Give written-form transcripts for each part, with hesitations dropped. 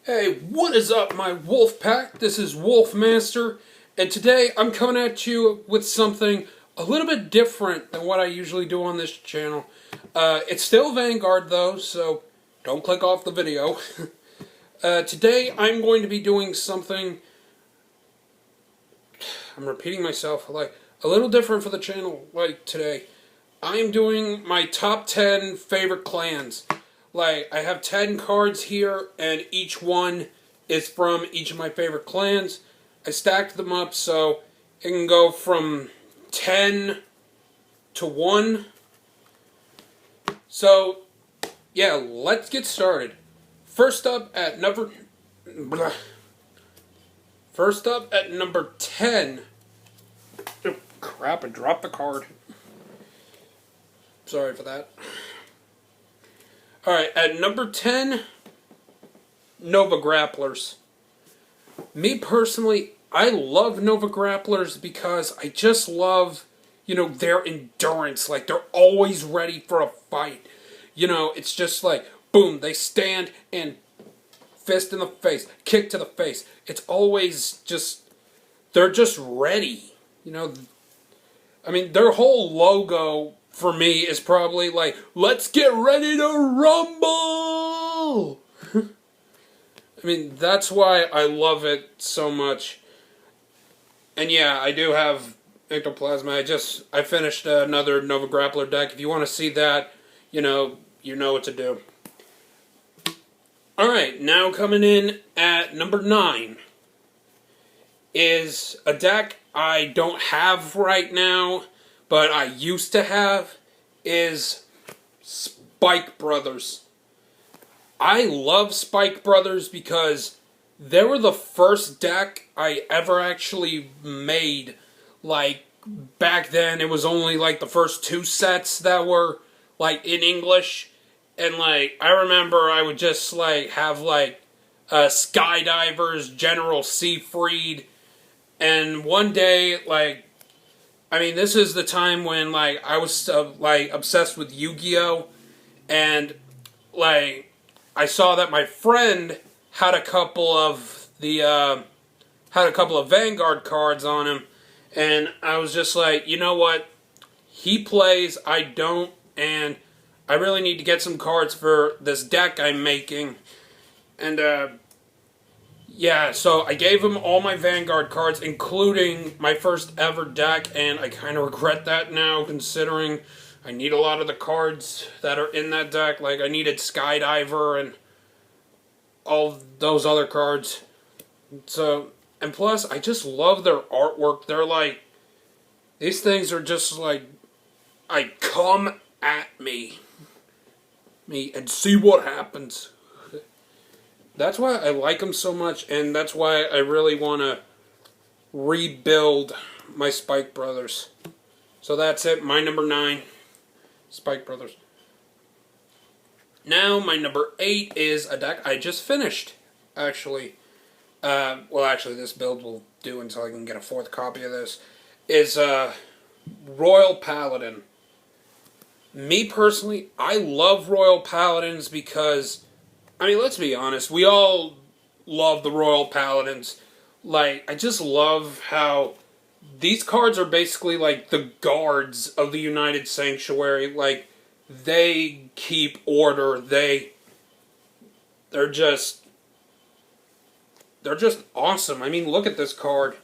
Hey, what is up, my wolf pack? This is Wolfmaster, and today I'm coming at you with something a little bit different than what I usually do on this channel. It's still Vanguard, though, so don't click off the video. Today I'm going to be doing something, I'm repeating myself, like, a little different for the channel, like, today. I'm doing my top 10 favorite clans. Like, I have 10 cards here, and each one is from each of my favorite clans. I stacked them up so it can go from 10 to 1. So, yeah, let's get started. First up at number 10. Oh, crap, I dropped the card. Sorry for that. Alright, at number 10, Nova Grapplers. Me personally, I love Nova Grapplers because I just love, their endurance. Like, they're always ready for a fight. It's just like, boom, they stand and fist in the face, kick to the face. It's always just, they're just ready. Their whole logo for me is probably like, let's get ready to rumble! That's why I love it so much. And yeah, I do have Ectoplasma. I finished another Nova Grappler deck. If you want to see that, you know what to do. Alright, now coming in at number 9 is a deck I don't have right now, but I used to have, is Spike Brothers. I love Spike Brothers because they were the first deck I ever actually made. Like, back then it was only like the first 2 sets that were like in English. And like, I remember I would just like have like Skydivers, General Seafried, and one day, like, this is the time when, like, I was, obsessed with Yu-Gi-Oh! And, like, I saw that my friend had a couple of Vanguard cards on him, and I was just like, you know what? He plays, I don't, and I really need to get some cards for this deck I'm making. And, yeah, so I gave him all my Vanguard cards, including my first ever deck, and I kind of regret that now, considering I need a lot of the cards that are in that deck. Like, I needed Skydiver and all those other cards. So, and plus, I just love their artwork. They're like, these things are just like, come at me and see what happens. That's why I like them so much, and that's why I really want to rebuild my Spike Brothers. So that's it, my number 9, Spike Brothers. Now, my number 8 is a deck I just finished, actually. Actually, this build will do until I can get a 4th copy of this. Is Royal Paladin. Me, personally, I love Royal Paladins because, let's be honest, we all love the Royal Paladins. Like, I just love how these cards are basically like the guards of the United Sanctuary. Like, they keep order. They're just awesome. Look at this card.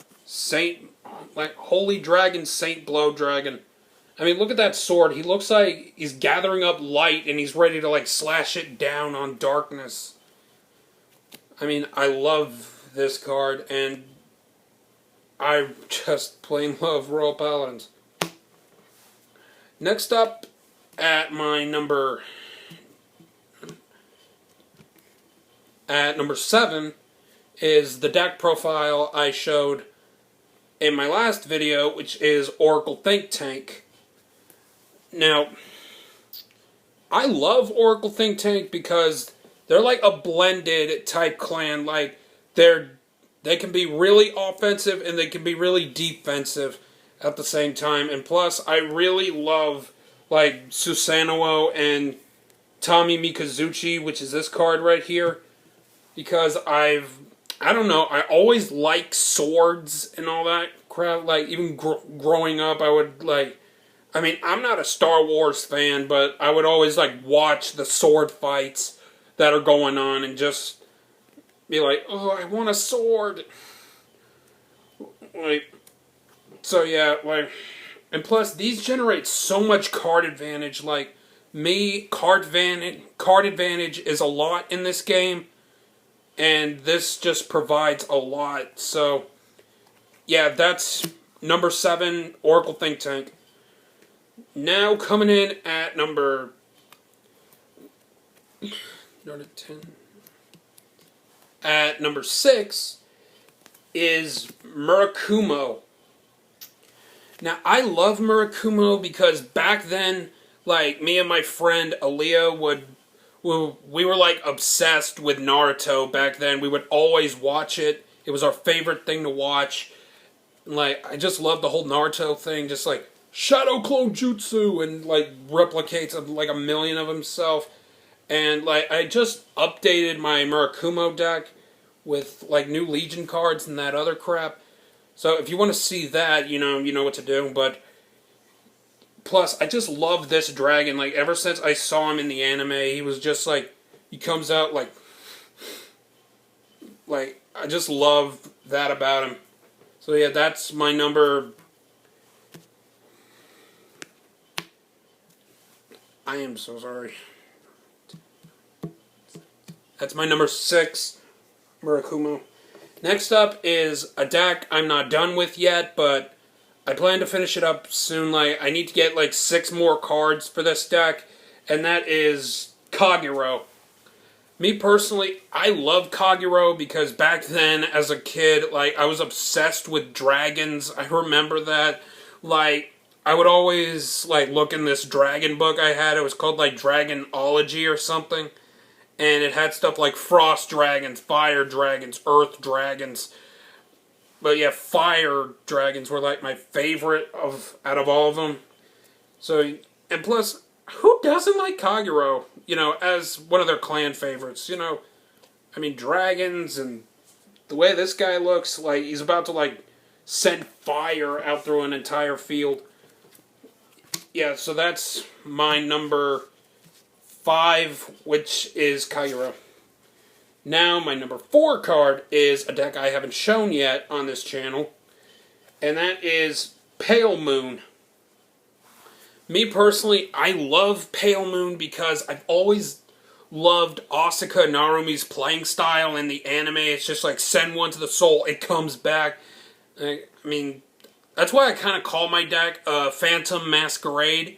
Holy Dragon, Saint Blow Dragon. Look at that sword. He looks like he's gathering up light and he's ready to, like, slash it down on darkness. I love this card, and I just plain love Royal Paladins. Next up at my number 7 is the deck profile I showed in my last video, which is Oracle Think Tank. Now, I love Oracle Think Tank because they're like a blended type clan. Like, they can be really offensive and they can be really defensive at the same time. And plus, I really love, like, Susanoo and Tommy Mikazuchi, which is this card right here. because I don't know, I always like swords and all that crap. Like, even growing up, I would, like, I mean, I'm not a Star Wars fan, but I would always, like, watch the sword fights that are going on and just be like, oh, I want a sword. Like, so yeah, like, and plus, these generate so much card advantage. Like, card advantage is a lot in this game, and this just provides a lot. So, yeah, that's number 7, Oracle Think Tank. Now, coming in at number 10. At number 6 is Murakumo. Now, I love Murakumo because back then, like, me and my friend Aaliyah we were, like, obsessed with Naruto back then. We would always watch it. It was our favorite thing to watch. Like, I just love the whole Naruto thing, just, like, Shadow Clone Jutsu, and, like, replicates, like, a million of himself. And, like, I just updated my Murakumo deck with, like, new Legion cards and that other crap. So if you want to see that, you know what to do. But plus, I just love this dragon. Like, ever since I saw him in the anime, he was just like, he comes out like I just love that about him. So yeah, that's my number. I am so sorry. That's my number 6, Murakumo. Next up is a deck I'm not done with yet, but I plan to finish it up soon. Like, I need to get like 6 more cards for this deck, and that is Kagero. Me personally, I love Kagero because back then, as a kid, like, I was obsessed with dragons. I remember that. Like, I would always, like, look in this dragon book I had. It was called, like, Dragonology or something. And it had stuff like frost dragons, fire dragons, earth dragons. But yeah, fire dragons were like my favorite out of all of them. So, and plus, who doesn't like Kagero? You know, as one of their clan favorites. You know, I mean, dragons and the way this guy looks, like he's about to like send fire out through an entire field. Yeah, so that's my number 5, which is Kagero. Now, my number 4 card is a deck I haven't shown yet on this channel, and that is Pale Moon. Me personally, I love Pale Moon because I've always loved Asuka Narumi's playing style in the anime. It's just like, send one to the soul, it comes back. I mean, that's why I kind of call my deck Phantom Masquerade,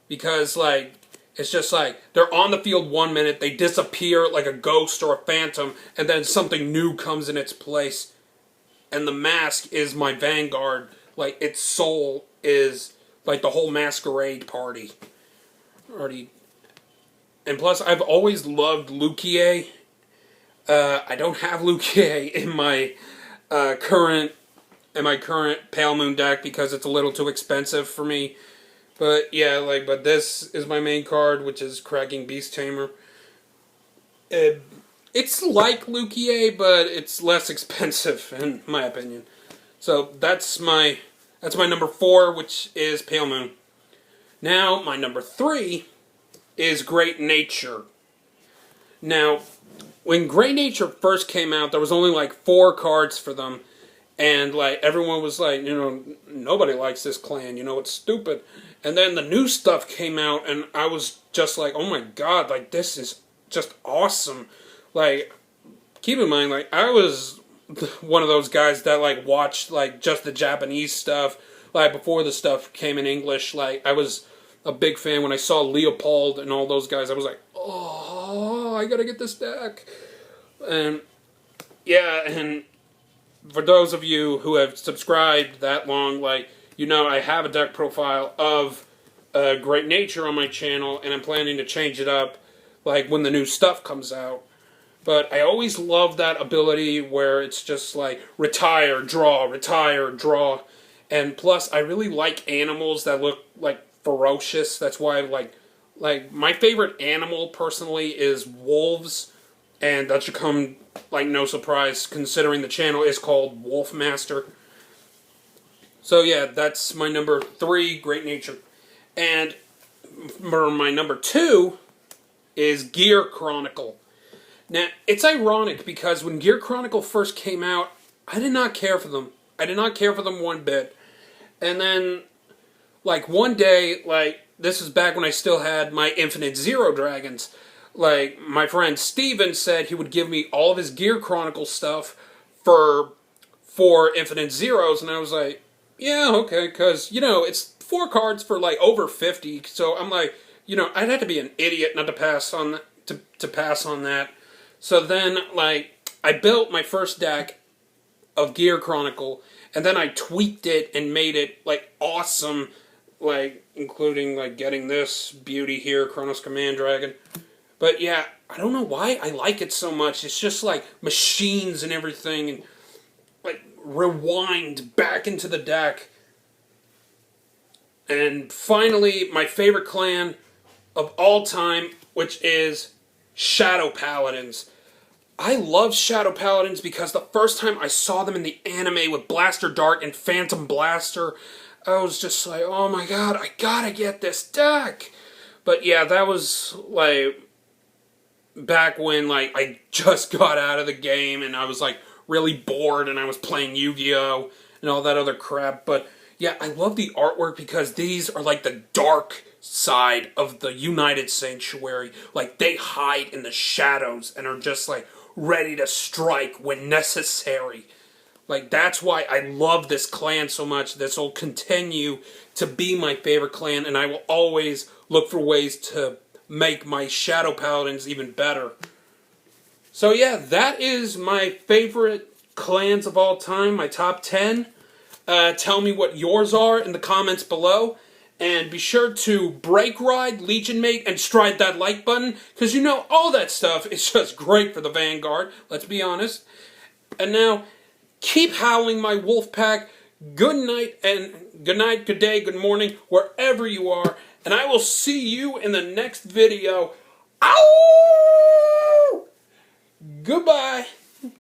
because, like, it's just like, they're on the field 1 minute, they disappear like a ghost or a phantom, and then something new comes in its place. And the mask is my Vanguard. Like, its soul is like the whole masquerade party. And plus, I've always loved Lukie. I don't have Lukie in my current Pale Moon deck because it's a little too expensive for me. But yeah, but this is my main card, which is Cracking Beast Tamer. It's like Lukie, but it's less expensive, in my opinion. So that's my number 4, which is Pale Moon. Now, my number 3 is Great Nature. Now, when Great Nature first came out, there was only like 4 cards for them. And, like, everyone was like, nobody likes this clan, it's stupid. And then the new stuff came out, and I was just like, oh my god, like, this is just awesome. Like, keep in mind, like, I was one of those guys that, like, watched, like, just the Japanese stuff, like, before the stuff came in English. Like, I was a big fan when I saw Leopold and all those guys. I was like, oh, I gotta get this deck. And, yeah, and for those of you who have subscribed that long, like, I have a deck profile of Great Nature on my channel, and I'm planning to change it up, like, when the new stuff comes out. But I always love that ability where it's just like, retire, draw, and plus, I really like animals that look, like, ferocious. That's why, like, my favorite animal, personally, is wolves. And that should come like no surprise, considering the channel is called Wolfmaster. So yeah, that's my number 3, Great Nature. And my number 2 is Gear Chronicle. Now, it's ironic because when Gear Chronicle first came out, I did not care for them. I did not care for them one bit. And then, like, one day, like, this is back when I still had my Infinite Zero Dragons. Like, my friend Steven said he would give me all of his Gear Chronicle stuff for 4 Infinite Zeros, and I was like, yeah, okay, because, you know, it's 4 cards for, like, over 50, so I'm like, you know, I'd have to be an idiot not to pass on that, to pass on that. So then, like, I built my first deck of Gear Chronicle, and then I tweaked it and made it, like, awesome, like, including, like, getting this beauty here, Chronos Command Dragon. But yeah, I don't know why I like it so much. It's just like machines and everything, and like rewind back into the deck. And finally, my favorite clan of all time, which is Shadow Paladins. I love Shadow Paladins because the first time I saw them in the anime with Blaster Dart and Phantom Blaster, I was just like, oh my god, I gotta get this deck. But yeah, that was like back when like I just got out of the game and I was like really bored and I was playing Yu-Gi-Oh! And all that other crap. But yeah, I love the artwork because these are like the dark side of the United Sanctuary. Like they hide in the shadows and are just like ready to strike when necessary. Like that's why I love this clan so much. This will continue to be my favorite clan, and I will always look for ways to make my Shadow Paladins even better. So yeah, that is my favorite clans of all time, my top 10. Tell me what yours are in the comments below. And be sure to break ride, Legion Mate, and stride that like button, because you know all that stuff is just great for the Vanguard, let's be honest. And now, keep howling my wolf pack. Good night, good day, good morning, wherever you are. And I will see you in the next video. Ow! Goodbye.